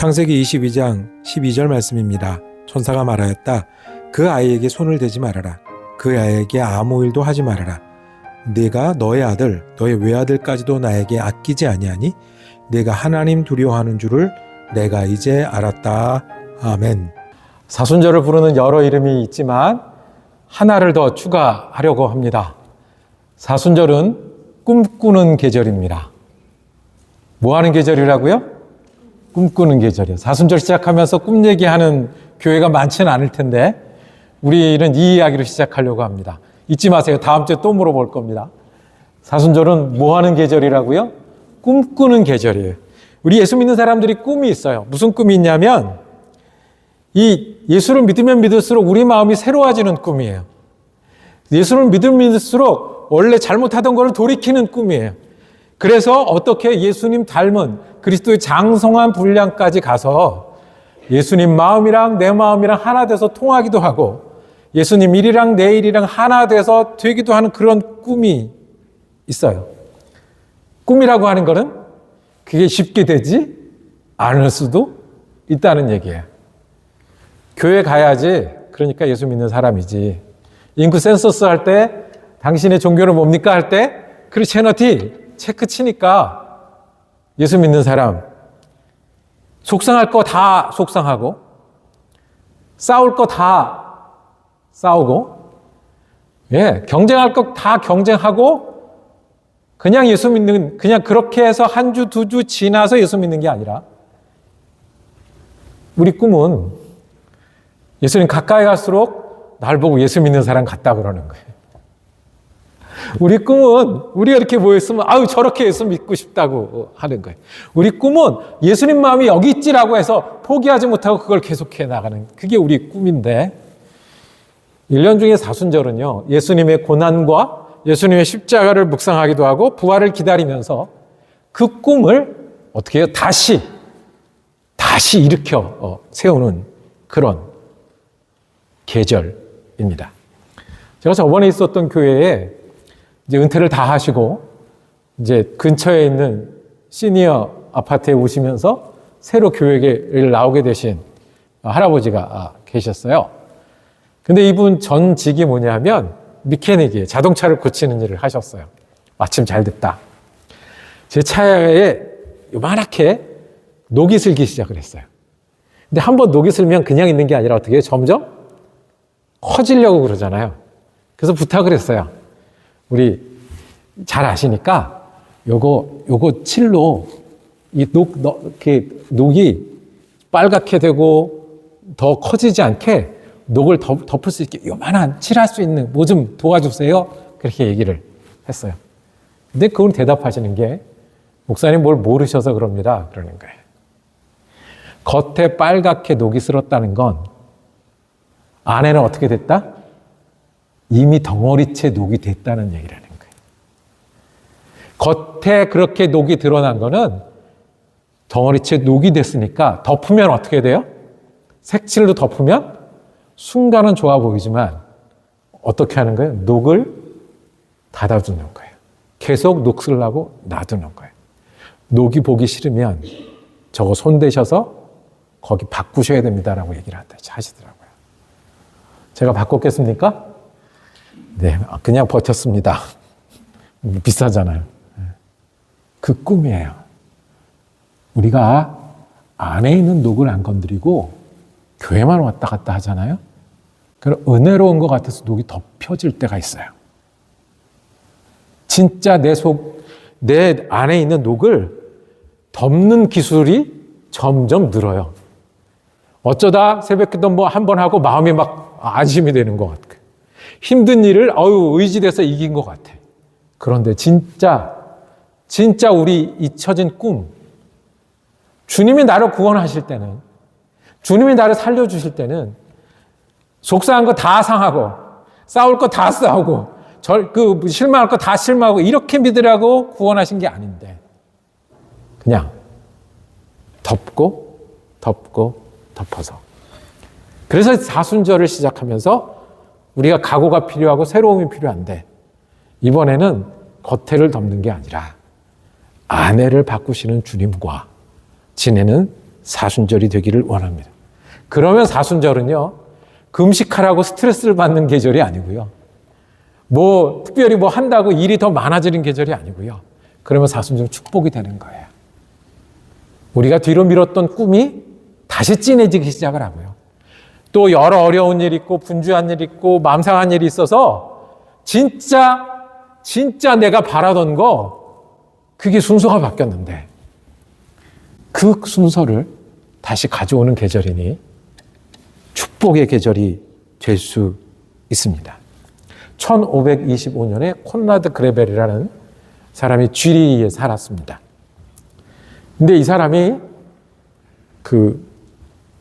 창세기 22장 12절 말씀입니다. 천사가 말하였다. 그 아이에게 손을 대지 말아라. 그 아이에게 아무 일도 하지 말아라. 내가 너의 아들, 너의 외아들까지도 나에게 아끼지 아니하니 내가 하나님 두려워하는 줄을 내가 이제 알았다. 아멘. 사순절을 부르는 여러 이름이 있지만 하나를 더 추가하려고 합니다. 사순절은 꿈꾸는 계절입니다. 뭐 하는 계절이라고요? 꿈꾸는 계절이요. 사순절 시작하면서 꿈 얘기하는 교회가 많지는 않을 텐데 우리는 이 이야기로 시작하려고 합니다. 잊지 마세요. 다음 주에 또 물어볼 겁니다. 사순절은 뭐 하는 계절이라고요? 꿈꾸는 계절이에요. 우리 예수 믿는 사람들이 꿈이 있어요. 무슨 꿈이 있냐면 이 예수를 믿으면 믿을수록 우리 마음이 새로워지는 꿈이에요. 예수를 믿으면 믿을수록 원래 잘못하던 것을 돌이키는 꿈이에요. 그래서 어떻게 예수님 닮은 그리스도의 장성한 분량까지 가서 예수님 마음이랑 내 마음이랑 하나 돼서 통하기도 하고 예수님 일이랑 내 일이랑 하나 돼서 되기도 하는 그런 꿈이 있어요. 꿈이라고 하는 거는 그게 쉽게 되지 않을 수도 있다는 얘기예요. 교회 가야지, 그러니까 예수 믿는 사람이지. 인구 센서스 할 때 당신의 종교는 뭡니까 할 때 크리스티애니티 체크 치니까 예수 믿는 사람. 속상할 거 다 속상하고 싸울 거 다 싸우고 경쟁할 거 다 경쟁하고 그냥 예수 믿는, 그냥 그렇게 해서 한 주, 두 주 지나서 예수 믿는 게 아니라 우리 꿈은 예수님 가까이 갈수록 날 보고 예수 믿는 사람 같다 그러는 거예요. 우리 꿈은 우리가 이렇게 모였으면 아유 저렇게 예수 믿고 싶다고 하는 거예요. 우리 꿈은 예수님 마음이 여기 있지라고 해서 포기하지 못하고 그걸 계속해 나가는, 그게 우리 꿈인데 1년 중에 사순절은요 예수님의 고난과 예수님의 십자가를 묵상하기도 하고 부활을 기다리면서 그 꿈을 어떻게 해요? 다시 일으켜 세우는 그런 계절입니다. 제가 저번에 있었던 교회에 이제 은퇴를 다 하시고 이제 근처에 있는 시니어 아파트에 오시면서 새로 교회를 나오게 되신 할아버지가 계셨어요. 근데 이분 전직이 뭐냐면 미케닉이에요. 자동차를 고치는 일을 하셨어요. 마침 잘 됐다. 제 차에 요만하게 녹이 슬기 시작을 했어요. 근데 한번 녹이 슬면 그냥 있는 게 아니라 어떻게 해요? 점점 커지려고 그러잖아요. 그래서 부탁을 했어요. 우리 잘 아시니까 요거 칠로 이 이렇게 녹이 빨갛게 되고 더 커지지 않게 녹을 덮을 수 있게 요만한 칠할 수 있는 뭐 좀 도와주세요. 그렇게 얘기를 했어요. 근데 그걸 대답하시는 게 목사님 뭘 모르셔서 그럽니다. 그러는 거예요. 겉에 빨갛게 녹이 슬었다는 건 안에는 어떻게 됐다? 이미 덩어리째 녹이 됐다는 얘기라는 거예요. 겉에 그렇게 녹이 드러난 거는 덩어리째 녹이 됐으니까 덮으면 어떻게 돼요? 색칠로 덮으면 순간은 좋아 보이지만 어떻게 하는 거예요? 녹을 닫아두는 거예요. 계속 녹 쓰려고 놔두는 거예요. 녹이 보기 싫으면 저거 손대셔서 거기 바꾸셔야 됩니다라고 얘기를 하시더라고요. 제가 바꿨겠습니까? 네, 그냥 버텼습니다. 비싸잖아요. 그 꿈이에요. 우리가 안에 있는 녹을 안 건드리고 교회만 왔다 갔다 하잖아요. 그럼 은혜로운 것 같아서 녹이 덮여질 때가 있어요. 진짜 내 안에 있는 녹을 덮는 기술이 점점 늘어요. 어쩌다 새벽기도 뭐 한 번 하고 마음이 막 안심이 되는 것 같아요. 힘든 일을 의지돼서 이긴 것 같아. 그런데 진짜 우리 잊혀진 꿈, 주님이 나를 구원하실 때는, 주님이 나를 살려주실 때는 속상한 거 다 상하고 싸울 거 다 싸우고 실망할 거 다 실망하고 이렇게 믿으라고 구원하신 게 아닌데 그냥 덮어서. 그래서 사순절을 시작하면서 우리가 각오가 필요하고 새로움이 필요한데 이번에는 겉에를 덮는 게 아니라 안에를 바꾸시는 주님과 지내는 사순절이 되기를 원합니다. 그러면 사순절은요, 금식하라고 스트레스를 받는 계절이 아니고요. 특별히 한다고 일이 더 많아지는 계절이 아니고요. 그러면 사순절 축복이 되는 거예요. 우리가 뒤로 미뤘던 꿈이 다시 진해지기 시작을 하고요. 또 여러 어려운 일이 있고 분주한 일이 있고 마음 상한 일이 있어서 진짜 내가 바라던 거 그게 순서가 바뀌었는데 그 순서를 다시 가져오는 계절이니 축복의 계절이 될 수 있습니다. 1525년에 콘라드 그레벨이라는 사람이 쥐리히에 살았습니다. 근데 이 사람이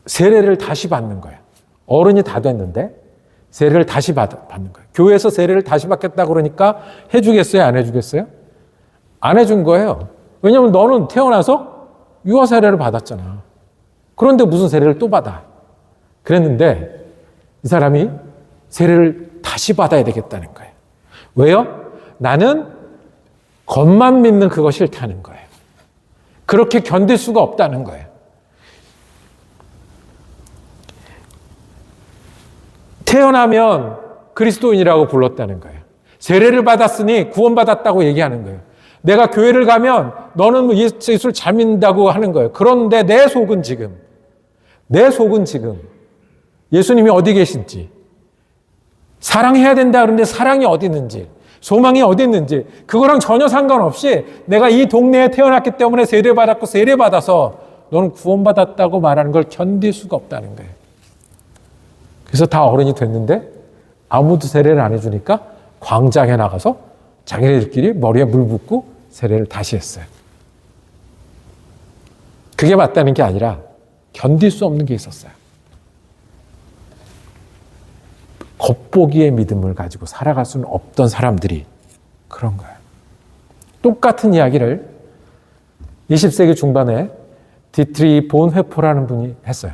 세례를 다시 받는 거예요. 어른이 다 됐는데 세례를 다시 받는 거예요. 교회에서 세례를 다시 받겠다고 그러니까 해주겠어요? 안 해주겠어요? 안 해준 거예요. 왜냐하면 너는 태어나서 유아 세례를 받았잖아. 그런데 무슨 세례를 또 받아? 그랬는데 이 사람이 세례를 다시 받아야 되겠다는 거예요. 왜요? 나는 겉만 믿는 그거 싫다는 거예요. 그렇게 견딜 수가 없다는 거예요. 태어나면 그리스도인이라고 불렀다는 거예요. 세례를 받았으니 구원받았다고 얘기하는 거예요. 내가 교회를 가면 너는 예수를 잘 믿는다고 하는 거예요. 그런데 내 속은 지금 예수님이 어디 계신지, 사랑해야 된다 그러는데 사랑이 어디 있는지, 소망이 어디 있는지 그거랑 전혀 상관없이 내가 이 동네에 태어났기 때문에 세례받았고 세례받아서 너는 구원받았다고 말하는 걸 견딜 수가 없다는 거예요. 그래서 다 어른이 됐는데 아무도 세례를 안 해주니까 광장에 나가서 자기네들끼리 머리에 물 붓고 세례를 다시 했어요. 그게 맞다는 게 아니라 견딜 수 없는 게 있었어요. 겉보기의 믿음을 가지고 살아갈 수는 없던 사람들이 그런 거예요. 똑같은 이야기를 20세기 중반에 디트리 본 회포라는 분이 했어요.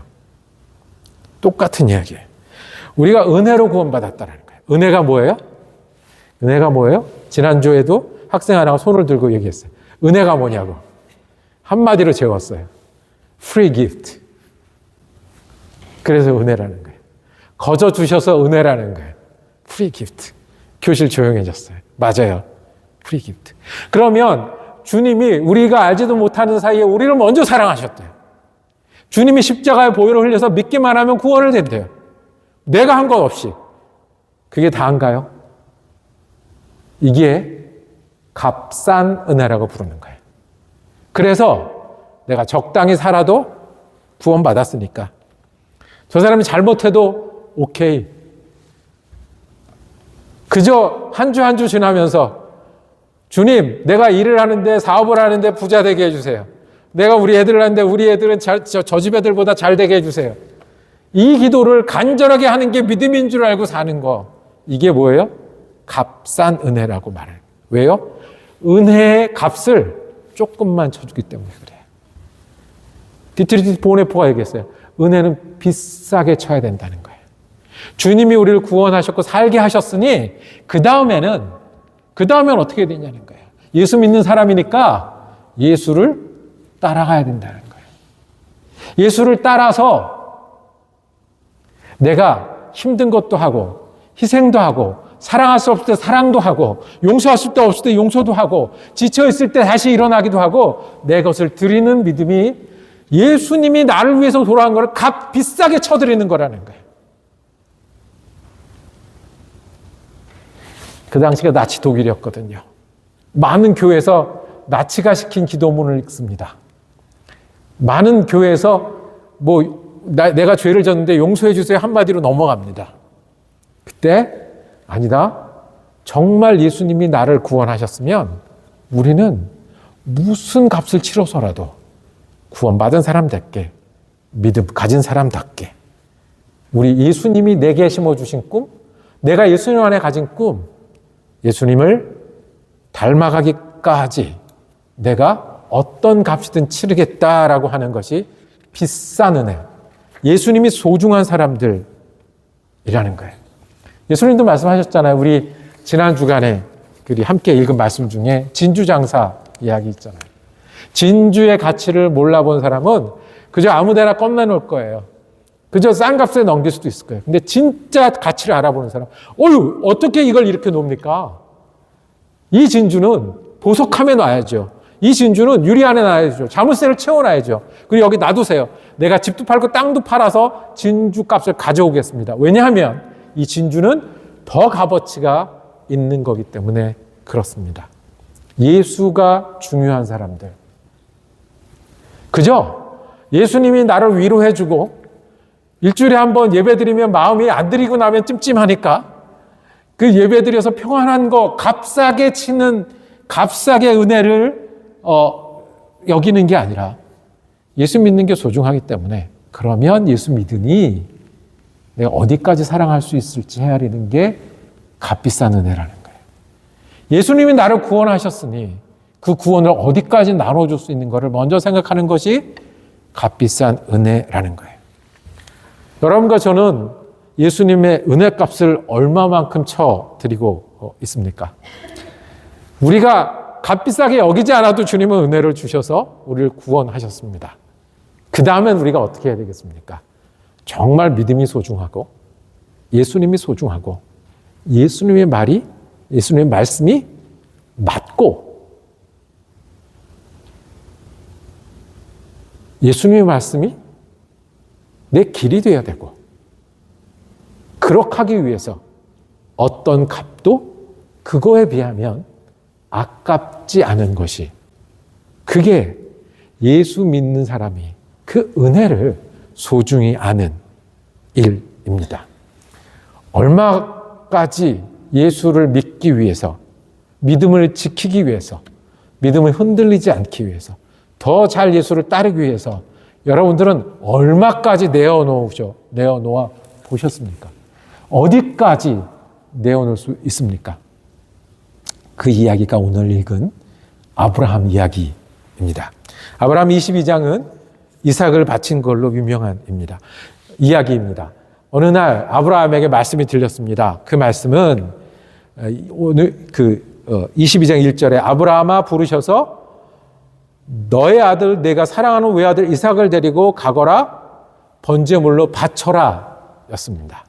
똑같은 이야기예요. 우리가 은혜로 구원받았다는 거예요. 은혜가 뭐예요? 지난주에도 학생 하나가 손을 들고 얘기했어요. 은혜가 뭐냐고. 한마디로 재웠어요. Free gift. 그래서 은혜라는 거예요. 거저 주셔서 은혜라는 거예요. Free gift. 교실 조용해졌어요. 맞아요. Free gift. 그러면 주님이 우리가 알지도 못하는 사이에 우리를 먼저 사랑하셨대요. 주님이 십자가의 보혈을 흘려서 믿기만 하면 구원을 된대요. 내가 한 것 없이. 그게 다인가요? 이게 값싼 은혜라고 부르는 거예요. 그래서 내가 적당히 살아도 구원받았으니까 저 사람이 잘못해도 오케이. 그저 한 주 한 주 지나면서 주님, 내가 일을 하는데 사업을 하는데 부자 되게 해주세요. 내가 우리 애들을 하는데 우리 애들은 저 집 애들보다 잘 되게 해주세요. 이 기도를 간절하게 하는 게 믿음인 줄 알고 사는 거. 이게 뭐예요? 값싼 은혜라고 말해요. 왜요? 은혜의 값을 조금만 쳐주기 때문에 그래요. 디트리 보네포가 얘기했어요. 은혜는 비싸게 쳐야 된다는 거예요. 주님이 우리를 구원하셨고 살게 하셨으니 그 다음에는 어떻게 되냐는 거예요. 예수 믿는 사람이니까 예수를 따라가야 된다는 거예요. 예수를 따라서 내가 힘든 것도 하고 희생도 하고 사랑할 수 없을 때 사랑도 하고 용서할 수 없을 때 용서도 하고 지쳐있을 때 다시 일어나기도 하고 내 것을 드리는 믿음이 예수님이 나를 위해서 돌아간 걸 값 비싸게 쳐드리는 거라는 거예요. 그 당시가 나치 독일이었거든요. 많은 교회에서 나치가 시킨 기도문을 읽습니다. 많은 교회에서 내가 죄를 졌는데 용서해 주세요 한마디로 넘어갑니다. 그때 아니다. 정말 예수님이 나를 구원하셨으면 우리는 무슨 값을 치러서라도 구원받은 사람답게 믿음 가진 사람답게 우리 예수님이 내게 심어주신 꿈, 내가 예수님 안에 가진 꿈, 예수님을 닮아가기까지 내가 어떤 값이든 치르겠다라고 하는 것이 비싼 은혜, 예수님이 소중한 사람들이라는 거예요. 예수님도 말씀하셨잖아요. 우리 지난 주간에 함께 읽은 말씀 중에 진주장사 이야기 있잖아요. 진주의 가치를 몰라본 사람은 그저 아무데나 껌내놓을 거예요. 그저 싼 값에 넘길 수도 있을 거예요. 근데 진짜 가치를 알아보는 사람, 어휴, 어떻게 이걸 이렇게 놓습니까? 이 진주는 보석함에 놔야죠. 이 진주는 유리 안에 놔야죠. 자물쇠를 채워놔야죠. 그리고 여기 놔두세요. 내가 집도 팔고 땅도 팔아서 진주 값을 가져오겠습니다. 왜냐하면 이 진주는 더 값어치가 있는 거기 때문에 그렇습니다. 예수가 중요한 사람들. 그죠? 예수님이 나를 위로해주고 일주일에 한 번 예배드리면 마음이 안 드리고 나면 찜찜하니까 그 예배드려서 평안한 거 값싸게 치는 값싸게 은혜를 여기는 게 아니라 예수 믿는 게 소중하기 때문에 그러면 예수 믿으니 내가 어디까지 사랑할 수 있을지 헤아리는 게 값비싼 은혜라는 거예요. 예수님이 나를 구원하셨으니 그 구원을 어디까지 나눠줄 수 있는 것을 먼저 생각하는 것이 값비싼 은혜라는 거예요. 여러분과 저는 예수님의 은혜값을 얼마만큼 쳐드리고 있습니까? 우리가 값비싸게 여기지 않아도 주님은 은혜를 주셔서 우리를 구원하셨습니다. 그 다음엔 우리가 어떻게 해야 되겠습니까? 정말 믿음이 소중하고 예수님이 소중하고 예수님의 말이 예수님의 말씀이 맞고 예수님의 말씀이 내 길이 되어야 되고 그렇게 하기 위해서 어떤 값도 그거에 비하면 아깝지 않은 것이 그게 예수 믿는 사람이 그 은혜를 소중히 아는 일입니다. 얼마까지 예수를 믿기 위해서 믿음을 지키기 위해서 믿음을 흔들리지 않기 위해서 더 잘 예수를 따르기 위해서 여러분들은 얼마까지 내어놓아 보셨습니까? 어디까지 내어놓을 수 있습니까? 그 이야기가 오늘 읽은 아브라함 이야기입니다. 아브라함 22장은 이삭을 바친 걸로 유명한 이야기입니다. 어느 날 아브라함에게 말씀이 들렸습니다. 그 말씀은 오늘 22장 1절에 아브라함아 부르셔서 너의 아들 내가 사랑하는 외아들 이삭을 데리고 가거라 번제물로 바쳐라 였습니다.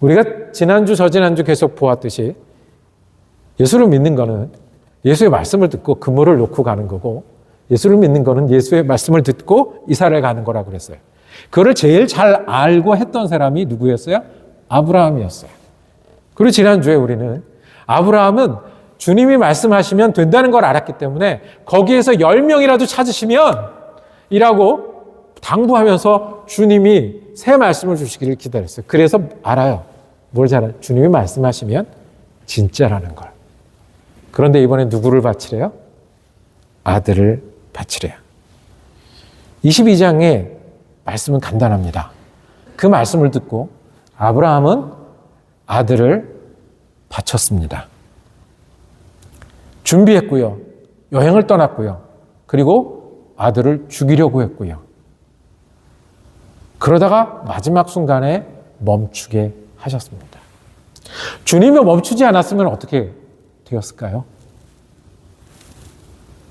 우리가 지난주 저지난주 계속 보았듯이 예수를 믿는 거는 예수의 말씀을 듣고 그물을 놓고 가는 거고 예수를 믿는 거는 예수의 말씀을 듣고 이사를 가는 거라고 그랬어요. 그거를 제일 잘 알고 했던 사람이 누구였어요? 아브라함이었어요. 그리고 지난주에 우리는 아브라함은 주님이 말씀하시면 된다는 걸 알았기 때문에 거기에서 10명이라도 찾으시면 이라고 당부하면서 주님이 새 말씀을 주시기를 기다렸어요. 그래서 알아요. 뭘 잘 알아요? 주님이 말씀하시면 진짜라는 걸. 그런데 이번에 누구를 바치래요? 아들을 바치래요. 22장의 말씀은 간단합니다. 그 말씀을 듣고 아브라함은 아들을 바쳤습니다. 준비했고요. 여행을 떠났고요. 그리고 아들을 죽이려고 했고요. 그러다가 마지막 순간에 멈추게 하셨습니다. 주님이 멈추지 않았으면 어떻게 되었을까요?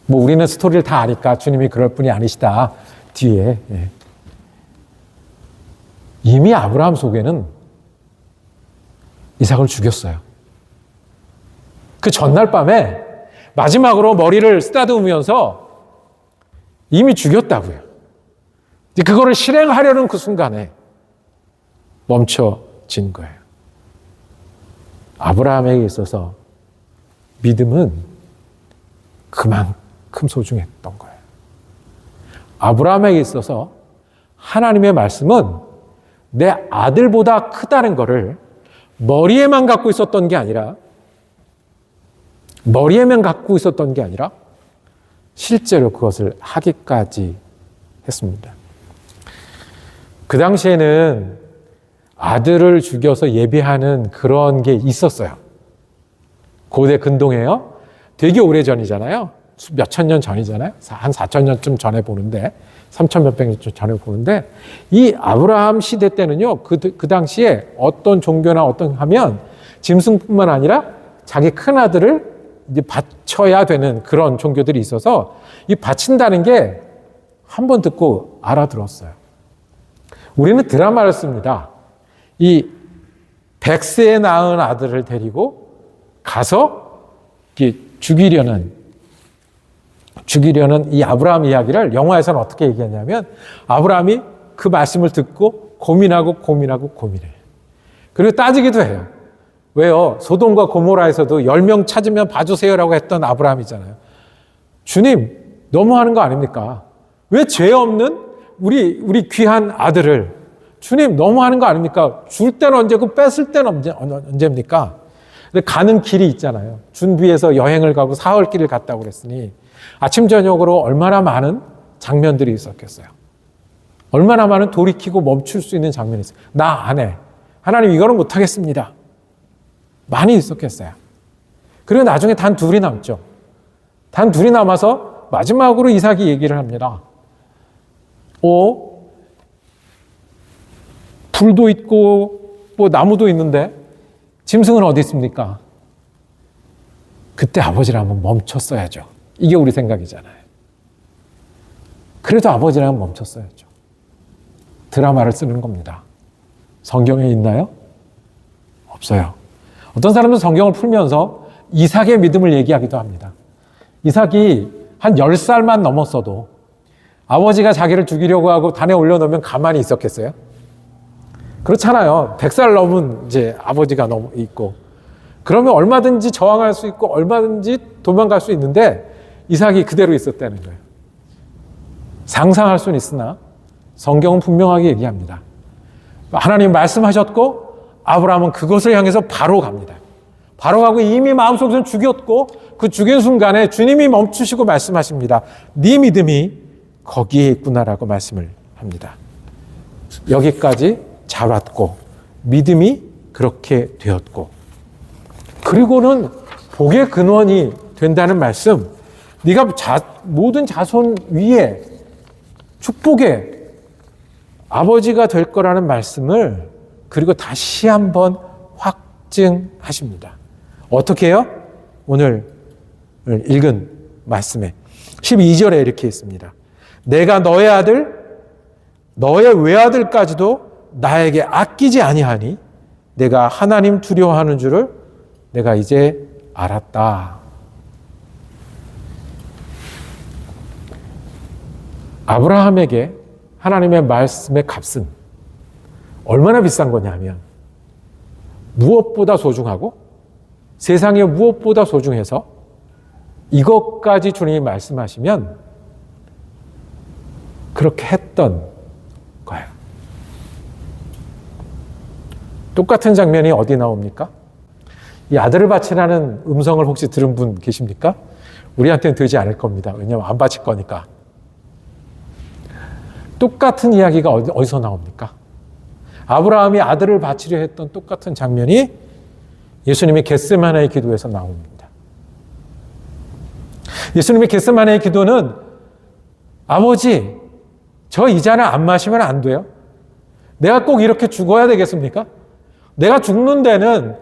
우리는 스토리를 다 아니까 주님이 그럴 분이 아니시다. 뒤에. 이미 아브라함 속에는 이삭을 죽였어요. 그 전날 밤에 마지막으로 머리를 쓰다듬으면서 이미 죽였다고요. 그거를 실행하려는 그 순간에 멈춰진 거예요. 아브라함에게 있어서 믿음은 그만큼 소중했던 거예요. 아브라함에게 있어서 하나님의 말씀은 내 아들보다 크다는 거를 머리에만 갖고 있었던 게 아니라 실제로 그것을 하기까지 했습니다. 그 당시에는 아들을 죽여서 예배하는 그런 게 있었어요. 고대 근동에요. 되게 오래전이잖아요. 몇천 년 전이잖아요. 한 4천 년쯤 전에 보는데 3천 몇백 년 전에 보는데 이 아브라함 시대 때는요. 그 당시에 어떤 종교나 하면 짐승뿐만 아니라 자기 큰아들을 이제 바쳐야 되는 그런 종교들이 있어서 이 바친다는 게 한 번 듣고 알아들었어요. 우리는 드라마를 씁니다. 이 100세에 낳은 아들을 데리고 가서 죽이려는 이 아브라함 이야기를 영화에서는 어떻게 얘기하냐면 아브라함이 그 말씀을 듣고 고민해요. 그리고 따지기도 해요. 왜요? 소돔과 고모라에서도 10명 찾으면 봐주세요라고 했던 아브라함이잖아요. 주님, 너무하는 거 아닙니까? 왜 죄 없는 우리 귀한 아들을 주님 너무하는 거 아닙니까? 줄 때는 언제고 뺐을 때는 언제입니까? 근데 가는 길이 있잖아요. 준비해서 여행을 가고 사흘길을 갔다고 그랬으니 아침 저녁으로 얼마나 많은 장면들이 있었겠어요. 얼마나 많은 돌이키고 멈출 수 있는 장면이 있어요. 나 안 해. 하나님 이거는 못하겠습니다. 많이 있었겠어요. 그리고 나중에 단 둘이 남죠. 단 둘이 남아서 마지막으로 이삭이 얘기를 합니다. 불도 있고 뭐 나무도 있는데 짐승은 어디 있습니까? 그때 아버지라면 멈췄어야죠. 이게 우리 생각이잖아요. 그래도 아버지라면 멈췄어야죠. 드라마를 쓰는 겁니다. 성경에 있나요? 없어요. 어떤 사람은 성경을 풀면서 이삭의 믿음을 얘기하기도 합니다. 이삭이 한 10살만 넘었어도 아버지가 자기를 죽이려고 하고 단에 올려놓으면 가만히 있었겠어요? 그렇잖아요. 100살 넘은 이제 아버지가 있고 그러면 얼마든지 저항할 수 있고 얼마든지 도망갈 수 있는데 이삭이 그대로 있었다는 거예요. 상상할 수는 있으나 성경은 분명하게 얘기합니다. 하나님 말씀하셨고 아브라함은 그것을 향해서 바로 갑니다. 바로 가고 이미 마음속에서 죽였고 그 죽인 순간에 주님이 멈추시고 말씀하십니다. 네 믿음이 거기에 있구나라고 말씀을 합니다. 여기까지 잘 왔고 믿음이 그렇게 되었고 그리고는 복의 근원이 된다는 말씀, 네가 모든 자손 위에 축복의 아버지가 될 거라는 말씀을 그리고 다시 한번 확증하십니다. 어떻게 해요? 오늘 읽은 말씀에 12절에 이렇게 있습니다. 내가 너의 아들, 너의 외아들까지도 나에게 아끼지 아니하니 내가 하나님 두려워하는 줄을 내가 이제 알았다. 아브라함에게 하나님의 말씀의 값은 얼마나 비싼 거냐면 무엇보다 소중하고 세상에 무엇보다 소중해서 이것까지 주님이 말씀하시면 그렇게 했던 거예요. 똑같은 장면이 어디 나옵니까? 이 아들을 바치라는 음성을 혹시 들은 분 계십니까? 우리한테는 되지 않을 겁니다. 왜냐하면 안 바칠 거니까. 똑같은 이야기가 어디서 나옵니까? 아브라함이 아들을 바치려 했던 똑같은 장면이 예수님의 겟세마네의 기도에서 나옵니다. 예수님의 겟세마네의 기도는 아버지, 저 이 잔을 안 마시면 안 돼요? 내가 꼭 이렇게 죽어야 되겠습니까? 내가 죽는 데는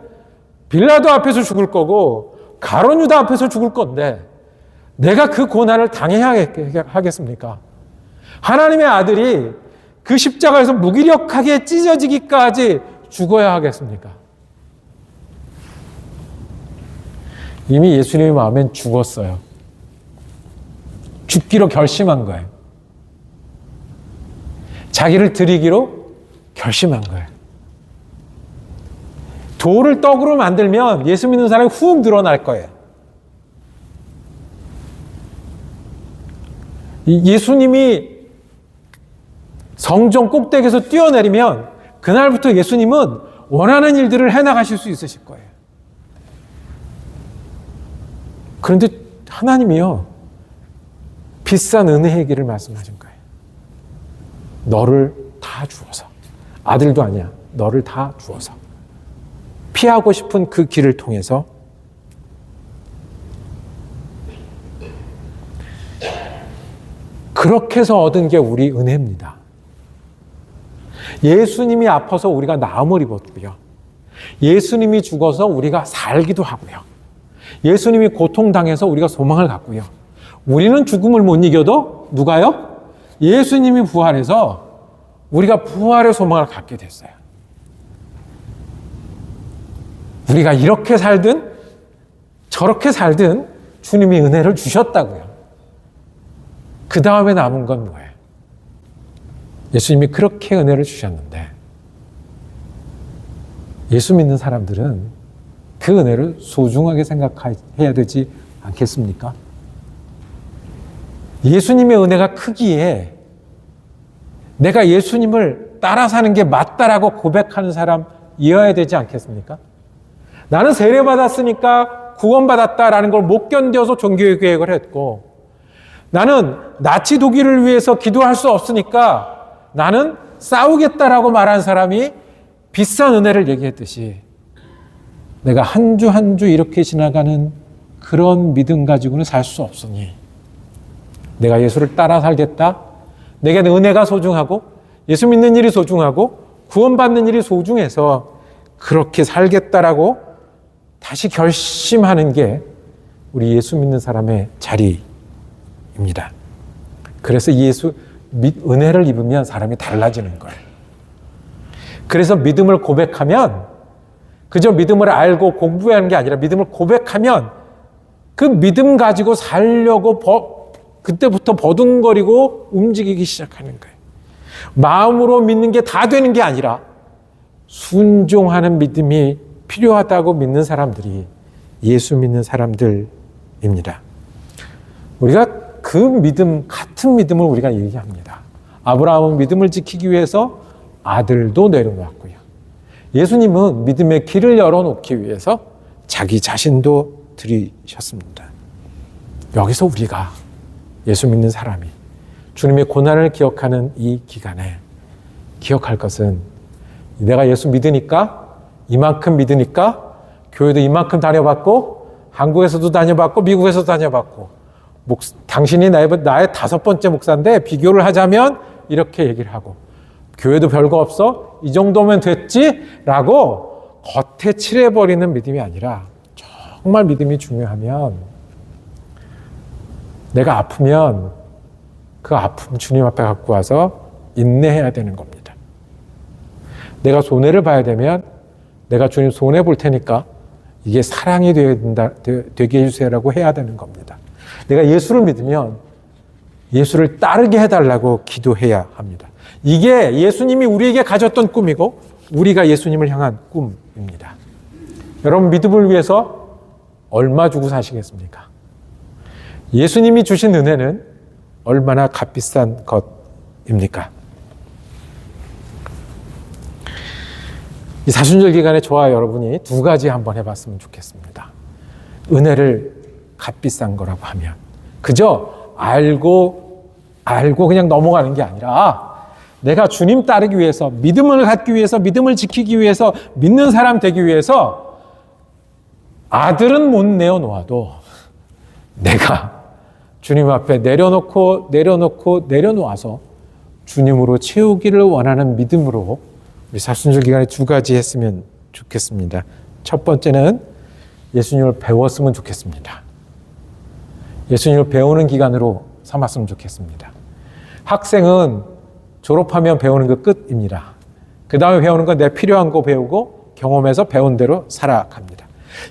빌라도 앞에서 죽을 거고 가룟 유다 앞에서 죽을 건데 내가 그 고난을 당해야 하겠습니까? 하나님의 아들이 그 십자가에서 무기력하게 찢어지기까지 죽어야 하겠습니까? 이미 예수님의 마음엔 죽었어요. 죽기로 결심한 거예요. 자기를 드리기로 결심한 거예요. 돌을 떡으로 만들면 예수 믿는 사람이 훅 늘어날 거예요. 예수님이 성전 꼭대기에서 뛰어내리면 그날부터 예수님은 원하는 일들을 해나가실 수 있으실 거예요. 그런데 하나님이요, 비싼 은혜의 길을 말씀하신 거예요. 너를 다 주어서, 아들도 아니야, 너를 다 주어서 피하고 싶은 그 길을 통해서 그렇게 해서 얻은 게 우리 은혜입니다. 예수님이 아파서 우리가 나음을 입었고요. 예수님이 죽어서 우리가 살기도 하고요. 예수님이 고통당해서 우리가 소망을 갖고요. 우리는 죽음을 못 이겨도 누가요? 예수님이 부활해서 우리가 부활의 소망을 갖게 됐어요. 우리가 이렇게 살든 저렇게 살든 주님이 은혜를 주셨다고요. 그 다음에 남은 건 뭐예요? 예수님이 그렇게 은혜를 주셨는데 예수 믿는 사람들은 그 은혜를 소중하게 생각해야 되지 않겠습니까? 예수님의 은혜가 크기에 내가 예수님을 따라 사는 게 맞다라고 고백하는 사람이어야 되지 않겠습니까? 나는 세례받았으니까 구원받았다라는 걸 못 견뎌서 종교의 계획을 했고, 나는 나치 독일을 위해서 기도할 수 없으니까 나는 싸우겠다라고 말한 사람이 비싼 은혜를 얘기했듯이, 내가 한 주 한 주 이렇게 지나가는 그런 믿음 가지고는 살 수 없으니 내가 예수를 따라 살겠다. 내게는 은혜가 소중하고 예수 믿는 일이 소중하고 구원받는 일이 소중해서 그렇게 살겠다라고 다시 결심하는 게 우리 예수 믿는 사람의 자리입니다. 그래서 은혜를 입으면 사람이 달라지는 거예요. 그래서 믿음을 고백하면 그저 믿음을 알고 공부하는 게 아니라 믿음을 고백하면 그 믿음 가지고 살려고 그때부터 버둥거리고 움직이기 시작하는 거예요. 마음으로 믿는 게 다 되는 게 아니라 순종하는 믿음이 필요하다고 믿는 사람들이 예수 믿는 사람들입니다. 우리가 그 믿음, 같은 믿음을 우리가 얘기합니다. 아브라함은 믿음을 지키기 위해서 아들도 내려놓았고요. 예수님은 믿음의 길을 열어놓기 위해서 자기 자신도 들이셨습니다. 여기서 우리가 예수 믿는 사람이 주님의 고난을 기억하는 이 기간에 기억할 것은, 내가 예수 믿으니까, 이만큼 믿으니까 교회도 이만큼 다녀봤고 한국에서도 다녀봤고 미국에서도 다녀봤고 당신이 나의 5번째 목사인데 비교를 하자면 이렇게 얘기를 하고, 교회도 별거 없어? 이 정도면 됐지? 라고 겉에 칠해버리는 믿음이 아니라, 정말 믿음이 중요하면 내가 아프면 그 아픔 주님 앞에 갖고 와서 인내해야 되는 겁니다. 내가 손해를 봐야 되면 내가 주님 손해 볼 테니까 이게 사랑이 되게 해주세요라고 해야 되는 겁니다. 내가 예수를 믿으면 예수를 따르게 해달라고 기도해야 합니다. 이게 예수님이 우리에게 가졌던 꿈이고 우리가 예수님을 향한 꿈입니다. 여러분, 믿음을 위해서 얼마 주고 사시겠습니까? 예수님이 주신 은혜는 얼마나 값비싼 것입니까? 이 사순절 기간에 저와 여러분이 2가지 한번 해봤으면 좋겠습니다. 은혜를 값비싼 거라고 하면 그저 알고 그냥 넘어가는 게 아니라, 내가 주님 따르기 위해서, 믿음을 갖기 위해서, 믿음을 지키기 위해서, 믿는 사람 되기 위해서 아들은 못 내어놓아도 내가 주님 앞에 내려놓아서 주님으로 채우기를 원하는 믿음으로 우리 사순절 기간에 2가지 했으면 좋겠습니다. 첫 번째는 예수님을 배웠으면 좋겠습니다. 예수님을 배우는 기간으로 삼았으면 좋겠습니다. 학생은 졸업하면 배우는 거 끝입니다. 그 다음에 배우는 건 내 필요한 거 배우고 경험해서 배운 대로 살아갑니다.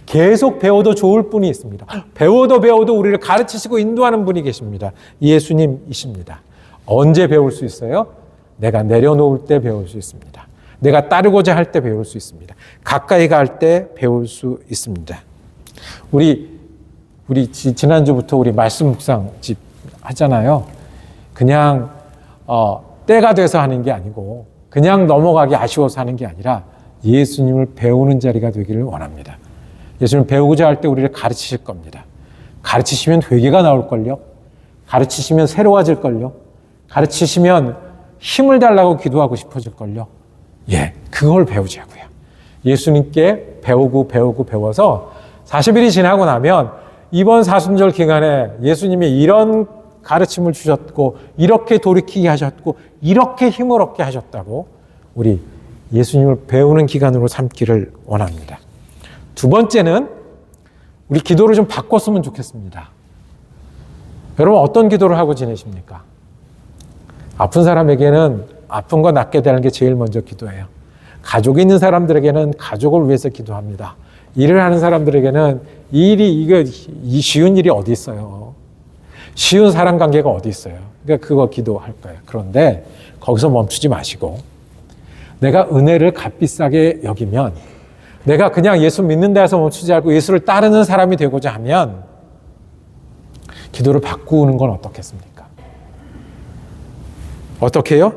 계속 배워도 좋을 분이 있습니다. 배워도 우리를 가르치시고 인도하는 분이 계십니다. 예수님이십니다. 언제 배울 수 있어요? 내가 내려놓을 때 배울 수 있습니다. 내가 따르고자 할 때 배울 수 있습니다. 가까이 갈 때 배울 수 있습니다. 우리 지난주부터 우리 말씀 묵상 집 하잖아요. 그냥 때가 돼서 하는 게 아니고 그냥 넘어가기 아쉬워서 하는 게 아니라 예수님을 배우는 자리가 되기를 원합니다. 예수님을 배우고자 할 때 우리를 가르치실 겁니다. 가르치시면 회개가 나올걸요. 가르치시면 새로워질걸요. 가르치시면 힘을 달라고 기도하고 싶어질걸요. 그걸 배우자고요. 예수님께 배워서 40일이 지나고 나면 이번 사순절 기간에 예수님이 이런 가르침을 주셨고 이렇게 돌이키게 하셨고 이렇게 힘을 얻게 하셨다고 우리 예수님을 배우는 기간으로 삼기를 원합니다. 2번째는 우리 기도를 좀 바꿨으면 좋겠습니다. 여러분 어떤 기도를 하고 지내십니까? 아픈 사람에게는 아픈 거 낫게 되는 게 제일 먼저 기도해요. 가족이 있는 사람들에게는 가족을 위해서 기도합니다. 일을 하는 사람들에게는 이 쉬운 일이 어디 있어요? 쉬운 사람 관계가 어디 있어요? 그러니까 그거 기도할 거예요. 그런데 거기서 멈추지 마시고 내가 은혜를 값비싸게 여기면 내가 그냥 예수 믿는 데서 멈추지 않고 예수를 따르는 사람이 되고자 하면 기도를 바꾸는 건 어떻겠습니까? 어떻게 해요?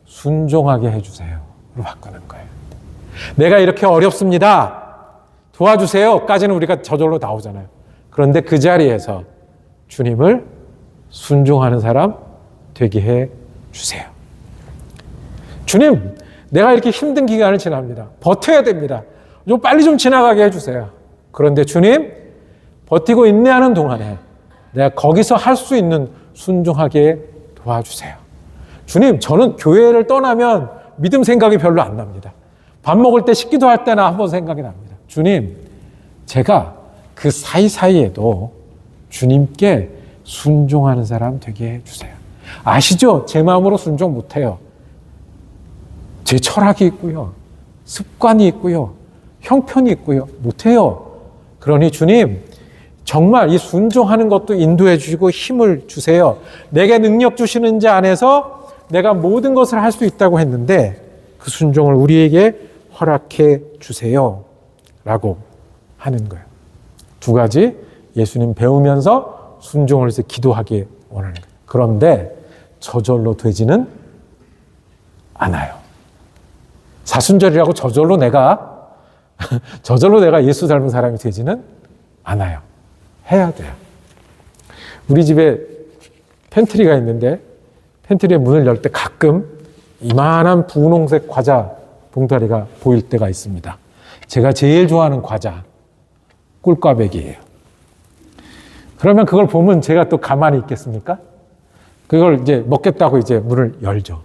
순종하게 해주세요. 로 바꾸는 거예요. 내가 이렇게 어렵습니다. 도와주세요. 까지는 우리가 저절로 나오잖아요. 그런데 그 자리에서 주님을 순종하는 사람 되게 해 주세요. 주님, 내가 이렇게 힘든 기간을 지납니다. 버텨야 됩니다. 좀 빨리 좀 지나가게 해주세요. 그런데 주님, 버티고 인내하는 동안에 내가 거기서 할 수 있는 순종하게 도와주세요. 주님, 저는 교회를 떠나면 믿음 생각이 별로 안 납니다. 밥 먹을 때 식기도 할 때나 한번 생각이 납니다. 주님, 제가 그 사이사이에도 주님께 순종하는 사람 되게 해주세요. 아시죠? 제 마음으로 순종 못해요. 제 철학이 있고요. 습관이 있고요. 형편이 있고요. 못해요. 그러니 주님, 정말 이 순종하는 것도 인도해 주시고 힘을 주세요. 내게 능력 주시는 자 안에서 내가 모든 것을 할 수 있다고 했는데 그 순종을 우리에게 허락해 주세요. 라고 하는 거예요. 두 가지 예수님 배우면서 순종을 해서 기도하기 원하는 거예요. 그런데 저절로 되지는 않아요. 사순절이라고 저절로 내가 예수 닮은 사람이 되지는 않아요. 해야 돼요. 우리 집에 팬트리가 있는데 팬트리의 문을 열 때 가끔 이만한 분홍색 과자 봉다리가 보일 때가 있습니다. 제가 제일 좋아하는 과자, 꿀꽈배기예요. 그러면 그걸 보면 제가 또 가만히 있겠습니까? 그걸 이제 먹겠다고 이제 문을 열죠.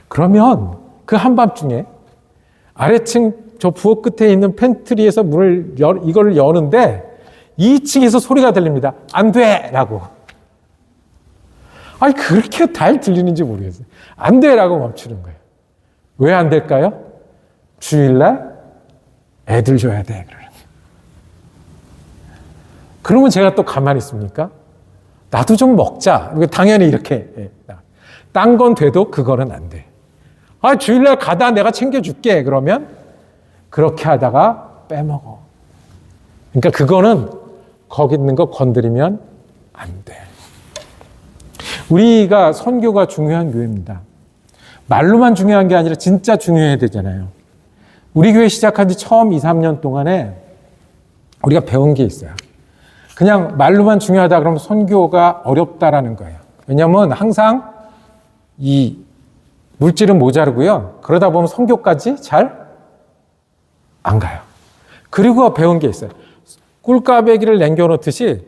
그러면 그 한밤중에 아래층 저 부엌 끝에 있는 팬트리에서 이걸 여는데 2층에서 소리가 들립니다. 안 돼! 라고. 아니, 그렇게 잘 들리는지 모르겠어요. 안 돼! 라고 멈추는 거예요. 왜 안 될까요? 주일날 애들 줘야 돼. 그러면 제가 또 가만히 있습니까? 나도 좀 먹자. 당연히 이렇게. 딴 건 돼도 그거는 안 돼. 아, 주일날 가다 내가 챙겨줄게. 그러면 그렇게 하다가 빼먹어. 그러니까 그거는 거기 있는 거 건드리면 안 돼. 우리가 선교가 중요한 교회입니다. 말로만 중요한 게 아니라 진짜 중요해야 되잖아요. 우리 교회 시작한 지 처음 2, 3년 동안에 우리가 배운 게 있어요. 그냥 말로만 중요하다 그러면 선교가 어렵다라는 거예요. 왜냐하면 항상 이 물질은 모자르고요. 그러다 보면 선교까지 잘 안 가요. 그리고 배운 게 있어요. 꿀꽈배기를 남겨놓듯이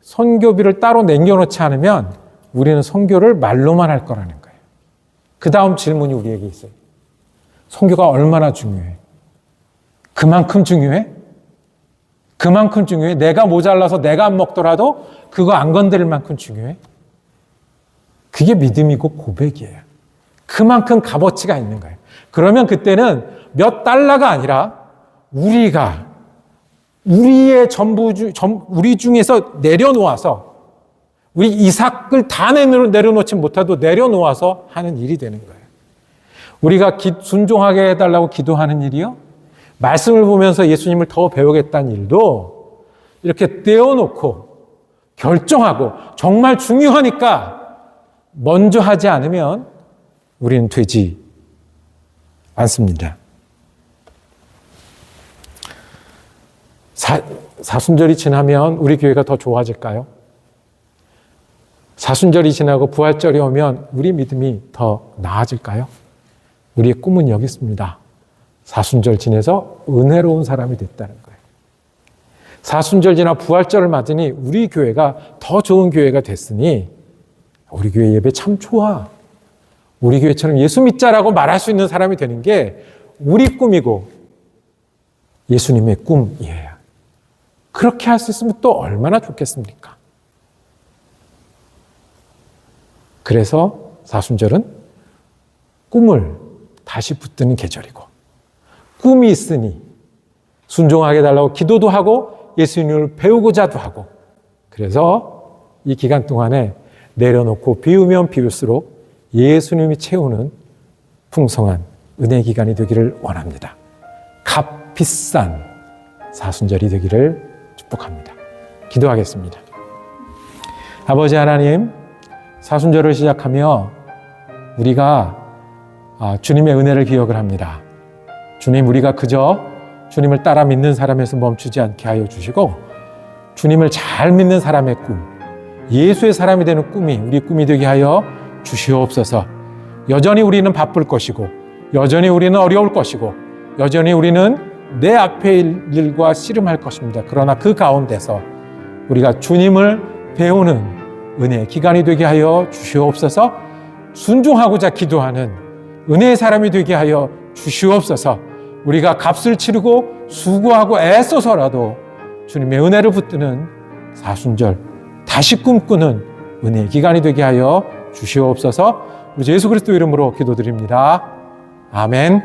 선교비를 따로 남겨놓지 않으면 우리는 선교를 말로만 할 거라는 거예요. 그 다음 질문이 우리에게 있어요. 선교가 얼마나 중요해? 그만큼 중요해? 그만큼 중요해? 내가 모자라서 내가 안 먹더라도 그거 안 건드릴 만큼 중요해? 그게 믿음이고 고백이에요. 그만큼 값어치가 있는 거예요. 그러면 그때는 몇 달러가 아니라 우리의 우리 중에서 내려놓아서 우리 이삭을 다 내려놓지 못해도 내려놓아서 하는 일이 되는 거예요. 우리가 순종하게 해달라고 기도하는 일이요. 말씀을 보면서 예수님을 더 배우겠다는 일도 이렇게 떼어놓고 결정하고 정말 중요하니까 먼저 하지 않으면 우리는 되지 않습니다. 사순절이 지나면 우리 교회가 더 좋아질까요? 사순절이 지나고 부활절이 오면 우리 믿음이 더 나아질까요? 우리의 꿈은 여기 있습니다. 사순절 지내서 은혜로운 사람이 됐다는 거예요. 사순절 지나 부활절을 맞으니 우리 교회가 더 좋은 교회가 됐으니 우리 교회 예배 참 좋아. 우리 교회처럼 예수 믿자라고 말할 수 있는 사람이 되는 게 우리 꿈이고 예수님의 꿈이에요. 그렇게 할 수 있으면 또 얼마나 좋겠습니까? 그래서 사순절은 꿈을 다시 붙드는 계절이고, 꿈이 있으니 순종하게 달라고 기도도 하고 예수님을 배우고자도 하고, 그래서 이 기간 동안에 내려놓고 비우면 비울수록 예수님이 채우는 풍성한 은혜 기간이 되기를 원합니다. 값비싼 사순절이 되기를 축복합니다. 기도하겠습니다. 아버지 하나님, 사순절을 시작하며 우리가 주님의 은혜를 기억을 합니다. 주님, 우리가 그저 주님을 따라 믿는 사람에서 멈추지 않게 하여 주시고, 주님을 잘 믿는 사람의 꿈, 예수의 사람이 되는 꿈이 우리 꿈이 되게 하여 주시옵소서. 여전히 우리는 바쁠 것이고, 여전히 우리는 어려울 것이고, 여전히 우리는 내 앞에 일과 씨름할 것입니다. 그러나 그 가운데서 우리가 주님을 배우는 은혜의 기간이 되게 하여 주시옵소서. 순종하고자 기도하는 은혜의 사람이 되게 하여 주시옵소서. 우리가 값을 치르고 수고하고 애써서라도 주님의 은혜를 붙드는 사순절, 다시 꿈꾸는 은혜의 기간이 되게 하여 주시옵소서. 우리 예수 그리스도 이름으로 기도드립니다. 아멘.